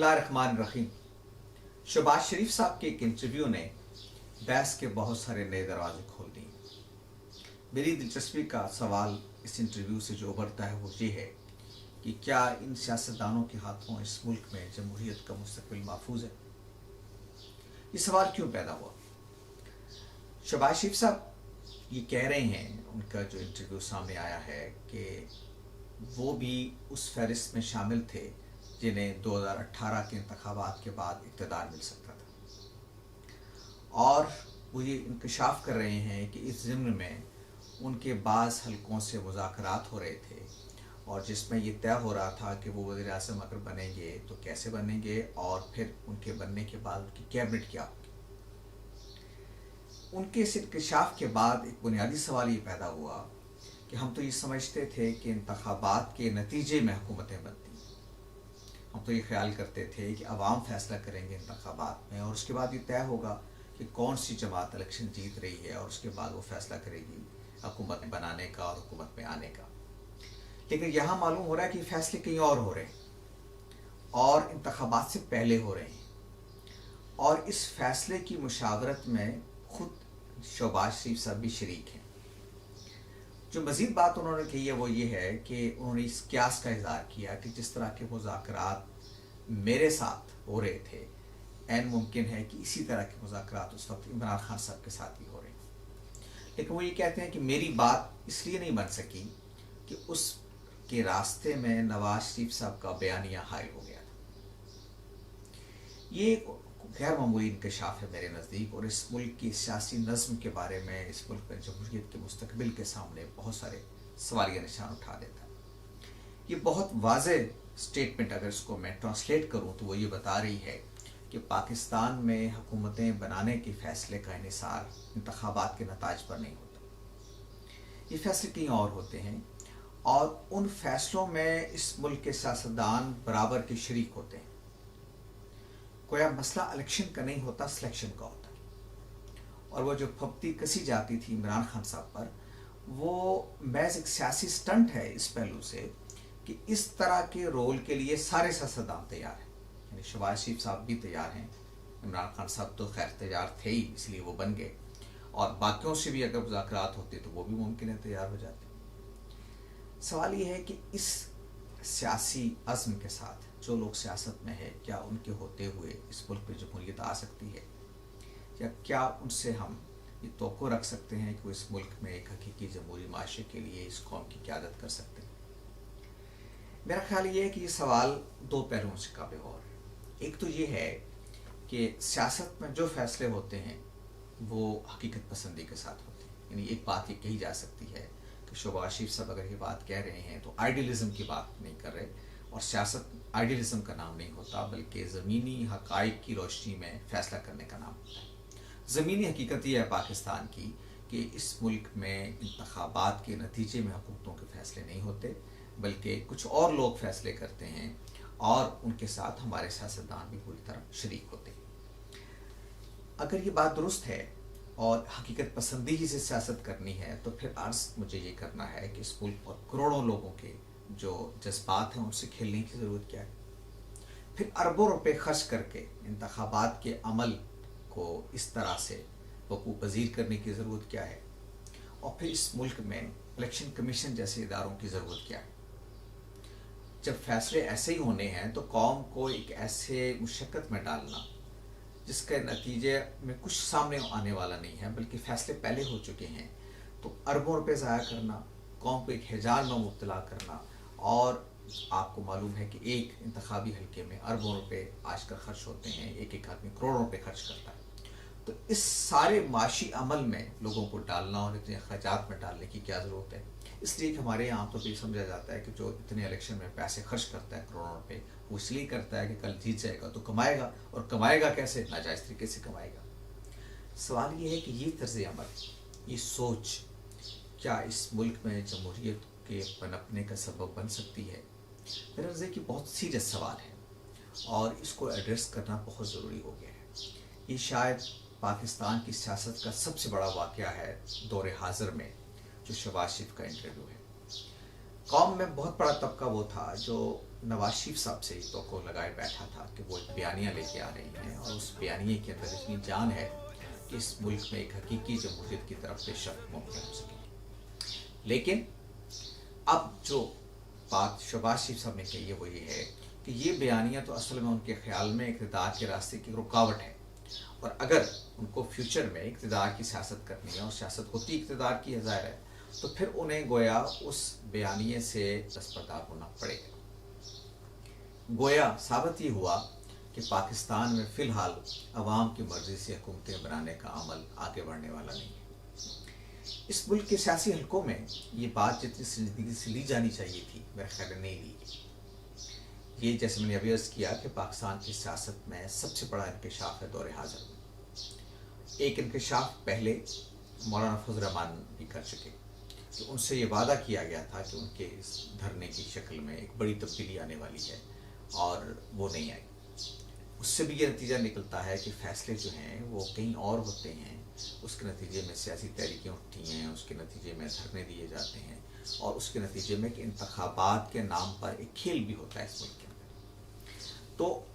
बिस्मिल्लाहिर्रहमानिर्रहीम। शहबाज शरीफ साहब के एक इंटरव्यू ने बहस के बहुत सारे नए दरवाजे खोल दिए। मेरी दिलचस्पी का सवाल इस इंटरव्यू से जो उभरता है वो ये है कि क्या इन सियासतदानों के हाथों इस मुल्क में जमहूरियत का मुस्तकबिल महफूज है। ये सवाल क्यों पैदा हुआ? शहबाज शरीफ साहब ये कह रहे हैं, उनका जो इंटरव्यू सामने आया है, कि वो भी उस फहरिस्त में शामिल थे जिन्हें 2018 के इंतखाबात के बाद इक़्तिदार मिल सकता था, और वो ये इंकशाफ कर रहे हैं कि इस ज़िम्न में उनके बाज़ हलकों से मुज़ाकरात हो रहे थे और जिसमें ये तय हो रहा था कि वो वज़ीर आज़म अगर बनेंगे तो कैसे बनेंगे और फिर उनके बनने के बाद उनकी कैबिनेट क्या होगी। उनके इस इंकशाफ के बाद एक बुनियादी सवाल ये पैदा हुआ कि हम तो ये समझते थे कि इंतखाबात के नतीजे में हुकूमतें बनती, हम तो ये ख्याल करते थे कि अवाम फैसला करेंगे इंतखाबात में और उसके बाद ये तय होगा कि कौन सी जमात इलेक्शन जीत रही है और उसके बाद वो फैसला करेगी हुकूमत बनाने का और हुकूमत में आने का। लेकिन यहाँ मालूम हो रहा है कि फैसले कहीं और हो रहे हैं और इंतखाबात से पहले हो रहे हैं, और इस फैसले की मुशावरत में खुद शहबाज शरीफ साहब भी शरीक हैं। जो मज़ीद बात उन्होंने कही है वो ये है कि उन्होंने इस क्यास का इज़हार किया कि जिस तरह के मुज़ाकरात मेरे साथ हो रहे थे, ऐन मुमकिन है कि इसी तरह के मुज़ाकरात उस वक्त इमरान खान साहब के साथ भी हो रहे हैं। लेकिन वो ये कहते हैं कि मेरी बात इसलिए नहीं बन सकी कि उसके रास्ते में नवाज शरीफ साहब का बयानिया हाइल हो गया था। ये गैर मामूली इंकशाफ है मेरे नज़दीक, और इस मुल्क की सियासी नज़्म के बारे में, इस मुल्क में जमहूरियत के मुस्तकबिल के सामने बहुत सारे सवालिया निशान उठा देता है। ये बहुत वाज़ेह स्टेटमेंट अगर इसको मैं ट्रांसलेट करूँ तो वो ये बता रही है कि पाकिस्तान में हुकूमतें बनाने के फ़ैसले का इन्हिसार इंतखाबात के नताज पर नहीं होता। ये फ़ैसले कहीं और होते हैं और उन फ़ैसलों में इस मुल्क के सियासतदान बराबर के शरीक होते हैं। कोई मसला इलेक्शन का नहीं होता, सिलेक्शन का होता है। और वो जो फप्ती कसी जाती थी इमरान खान साहब पर, वो महज एक सियासी स्टंट है इस पहलू से कि इस तरह के रोल के लिए सारे सियासतदान तैयार हैं। यानी शहबाज शरीफ साहब भी तैयार हैं, इमरान खान साहब तो खैर तैयार थे ही इसलिए वो बन गए, और बाकियों से भी अगर मुज़ाकरात होते तो वो भी मुमकिन है तैयार हो जाते। सवाल ये है कि इस सियासी अज़्म के साथ जो लोग सियासत में है, क्या उनके होते हुए इस मुल्क में जमहूरियत आ सकती है, या क्या उनसे हम ये तवक्को रख सकते हैं कि वो इस मुल्क में एक हकीकी जमहूरी माशरे के लिए इस कौम की क़यादत कर सकते हैं। मेरा ख्याल ये है कि ये सवाल दो पहलुओं से काबिल गौर है। एक तो ये है कि सियासत में जो फैसले होते हैं वो हकीकत पसंदी के साथ होते हैं। यानी एक बात ये कही जा सकती है कि शहबाज शरीफ साहब अगर ये बात कह रहे हैं तो आइडियलिज़म की बात नहीं कर रहे, और सियासत आइडियलिज़म का नाम नहीं होता बल्कि ज़मीनी हक़ाइक़ की रोशनी में फ़ैसला करने का नाम होता है। ज़मीनी हकीकत ये है पाकिस्तान की कि इस मुल्क में इंतखाबात के नतीजे में हुकूमतों के फ़ैसले नहीं होते, बल्कि कुछ और लोग फ़ैसले करते हैं और उनके साथ हमारे सियासतदान भी पूरी तरह शरीक होते हैं। अगर ये बात दुरुस्त है और हकीकत पसंदी ही से सियासत करनी है तो फिर अर्ज़ मुझे ये करना है कि इस मुल्क पर करोड़ों लोगों के जो जज्बात हैं उनसे खेलने की ज़रूरत क्या है। फिर अरबों रुपए खर्च करके इंतखाबात के अमल को इस तरह से वकूफ़ पज़ीर करने की ज़रूरत क्या है, और फिर इस मुल्क में इलेक्शन कमीशन जैसे इदारों की ज़रूरत क्या है। जब फैसले ऐसे ही होने हैं तो कौम को एक ऐसे मुशक्क़त में डालना जिसके नतीजे में कुछ सामने आने वाला नहीं है बल्कि फ़ैसले पहले हो चुके हैं, तो अरबों रुपए ज़ाया करना, कौम को एक हिजाल में मुब्तला करना, और आपको मालूम है कि एक इंतखाबी हल्के में अरबों रुपए आजकल खर्च होते हैं, एक एक आदमी करोड़ों रुपए खर्च करता है। तो इस सारे माशी अमल में लोगों को डालना और इतने अखराजात में डालने की क्या ज़रूरत है। इसलिए कि हमारे यहाँ तो भी समझा जाता है कि जो इतने इलेक्शन में पैसे खर्च करता है करोड़ों रुपए, वो इसलिए करता है कि कल जीत जाएगा तो कमाएगा, और कमाएगा कैसे? नाजायज़ तरीके से कमाएगा। सवाल ये है कि ये तर्ज़ अमल, ये सोच क्या इस मुल्क में जमहूरियत के पनपने का सबब बन सकती है? मेरा नज़र कि बहुत सीरियस सवाल है और इसको एड्रेस करना बहुत ज़रूरी हो गया है। ये शायद पाकिस्तान की सियासत का सबसे बड़ा वाक़या है दौरे हाज़िर में, जो शहबाज शरीफ का इंटरव्यू है। कौम में बहुत बड़ा तबका वो था जो नवाज शरीफ साहब से ही तो लगाए बैठा था कि वो एक बयानिया लेके आ रही हैं और उस बयानिए के अंदर इतनी जान है कि इस मुल्क में एक हकीकी जमहूरियत की तरफ पेशरफ्त मुमकिन हो सके। लेकिन अब जो बात शहबाज शरीफ साहब ने कही है वो ये है कि ये बयानिया तो असल में उनके ख्याल में इक़्तिदार के रास्ते की रुकावट है, और अगर उनको फ्यूचर में इक़्तिदार की सियासत करनी है और सियासत होती इक़्तिदार की है ज़ाहिर है, तो फिर उन्हें गोया उस बयानिए से दस्तबरदार होना पड़ेगा। गोया साबित ये हुआ कि पाकिस्तान में फ़िलहाल अवाम की मर्ज़ी से हुकूमतें बनाने का अमल आगे बढ़ने वाला नहीं है। इस मुल्क के सियासी हलकों में ये बात जितनी संजीदगी से ली जानी चाहिए थी मेरे ख्याल में नहीं ली गई। ये जैसे मैंने अभी अर्ज़ किया कि पाकिस्तान की सियासत में सबसे बड़ा इंकशाफ है दौर हाज़िर में। एक इंकशाफ पहले मौलाना फजल रहमान भी कर चुके कि उनसे ये वादा किया गया था कि उनके इस धरने की शक्ल में एक बड़ी तब्दीली आने वाली है और वो नहीं आई। उससे भी ये नतीजा निकलता है कि फ़ैसले जो हैं वो कहीं और होते हैं, उसके नतीजे में सियासी तहरीकें उठती हैं, उसके नतीजे में धरने दिए जाते हैं और उसके नतीजे में कि इंतखाबात के नाम पर एक खेल भी होता है इस मुल्क के अंदर। तो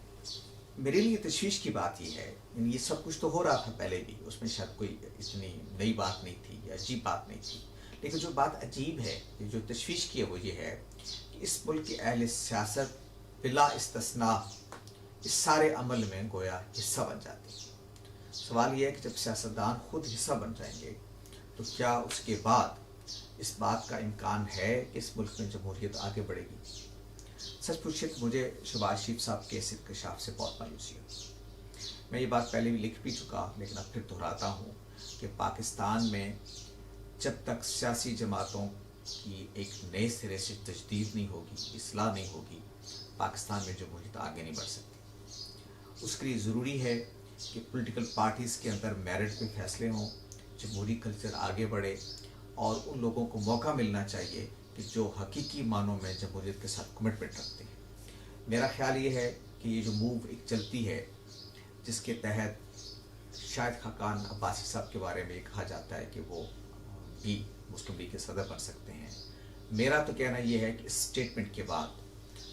मेरे लिए तशवीश की बात ये है, ये सब कुछ तो हो रहा था पहले भी, उसमें शायद कोई इतनी नई बात नहीं थी या अजीब बात नहीं थी, लेकिन जो बात अजीब है, जो तशवीश की है वो ये है कि इस मुल्क के अहले सियासत बिला इस्तिस्ना इस सारे अमल में गोया हिस्सा बन जाते हैं। सवाल यह है कि जब सियासतदान खुद हिस्सा बन जाएंगे तो क्या उसके बाद इस बात का इम्कान है कि इस मुल्क में जमहूरियत आगे बढ़ेगी? सच पूछिए तो मुझे शहबाज शरीफ साहब के इस इंकशाफ से बहुत मायूसी है। मैं ये बात पहले भी लिख भी चुका, लेकिन अब फिर दोहराता हूँ कि पाकिस्तान में जब तक सियासी जमातों की एक नए सिरे से तजदीद नहीं होगी, इस्लाह नहीं होगी, पाकिस्तान में जमहूरियत आगे नहीं बढ़ सकती। उसके लिए ज़रूरी है कि पॉलिटिकल पार्टीज़ के अंदर मेरिट पे फैसले हों, जमहूरी कल्चर आगे बढ़े और उन लोगों को मौका मिलना चाहिए कि जो हकीकी मानों में जमहूरियत के साथ कमिटमेंट रखते हैं। मेरा ख्याल ये है कि ये जो मूव एक चलती है जिसके तहत शायद खाकान अब्बासी साहब के बारे में कहा जाता है कि वो भी मुस्लिम लीग के सदर बन सकते हैं, मेरा तो कहना यह है कि इस स्टेटमेंट के बाद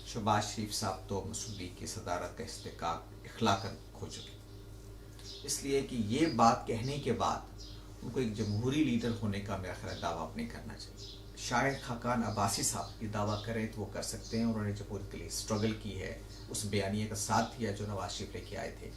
शहबाज शरीफ साहब तो मुस्लिम लीग की सदारत का इस्तेकाक इखलाकन खो चुके, इसलिए कि ये बात कहने के बाद उनको एक जमहूरी लीडर होने का मेरा ख्याल दावा नहीं करना चाहिए। शायद खाकान अब्बासी साहब ये दावा करें तो वो कर सकते हैं, उन्होंने जमहूरियत के लिए स्ट्रगल की है, उस बयानिए का साथ दिया जो नवाज शरीफ लेके आए थे,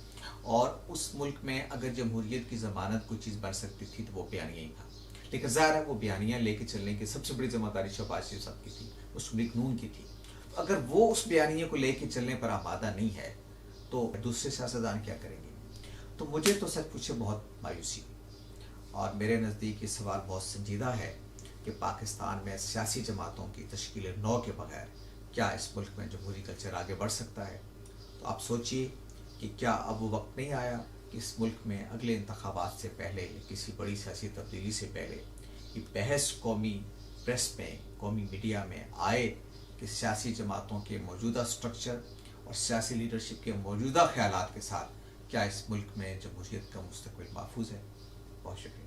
और उस मुल्क में अगर जमहूरियत की ज़मानत कोई चीज़ बन सकती थी तो वो बयानिया ही था। लेकिन ज़ाहिर है वो बयानिया लेके चलने की सबसे बड़ी जिम्मेदारी शहबाज शरीफ साहब की थी, मुस्लिम लीग नून की थी। तो अगर वो उस बयानिए को लेके चलने पर आमादा नहीं है तो दूसरे सियासतदान क्या करेंगे? तो मुझे तो सच पूछे बहुत मायूसी, और मेरे नज़दीक ये सवाल बहुत संजीदा है कि पाकिस्तान में सियासी जमातों की तश्कील नौ के बगैर क्या इस मुल्क में जमहूरी कल्चर आगे बढ़ सकता है? तो आप सोचिए कि क्या अब वो वक्त नहीं आया कि इस मुल्क में अगले इंतखाबात से पहले, किसी बड़ी सियासी तब्दीली से पहले, ये बहस कौमी प्रेस में, कौमी मीडिया में आए कि सियासी जमातों के मौजूदा स्ट्रक्चर और सियासी लीडरशिप के मौजूदा ख्यालात के साथ क्या इस मुल्क में जमहूरियत का मुस्तकबिल महफूज है? बहुत शुक्रिया।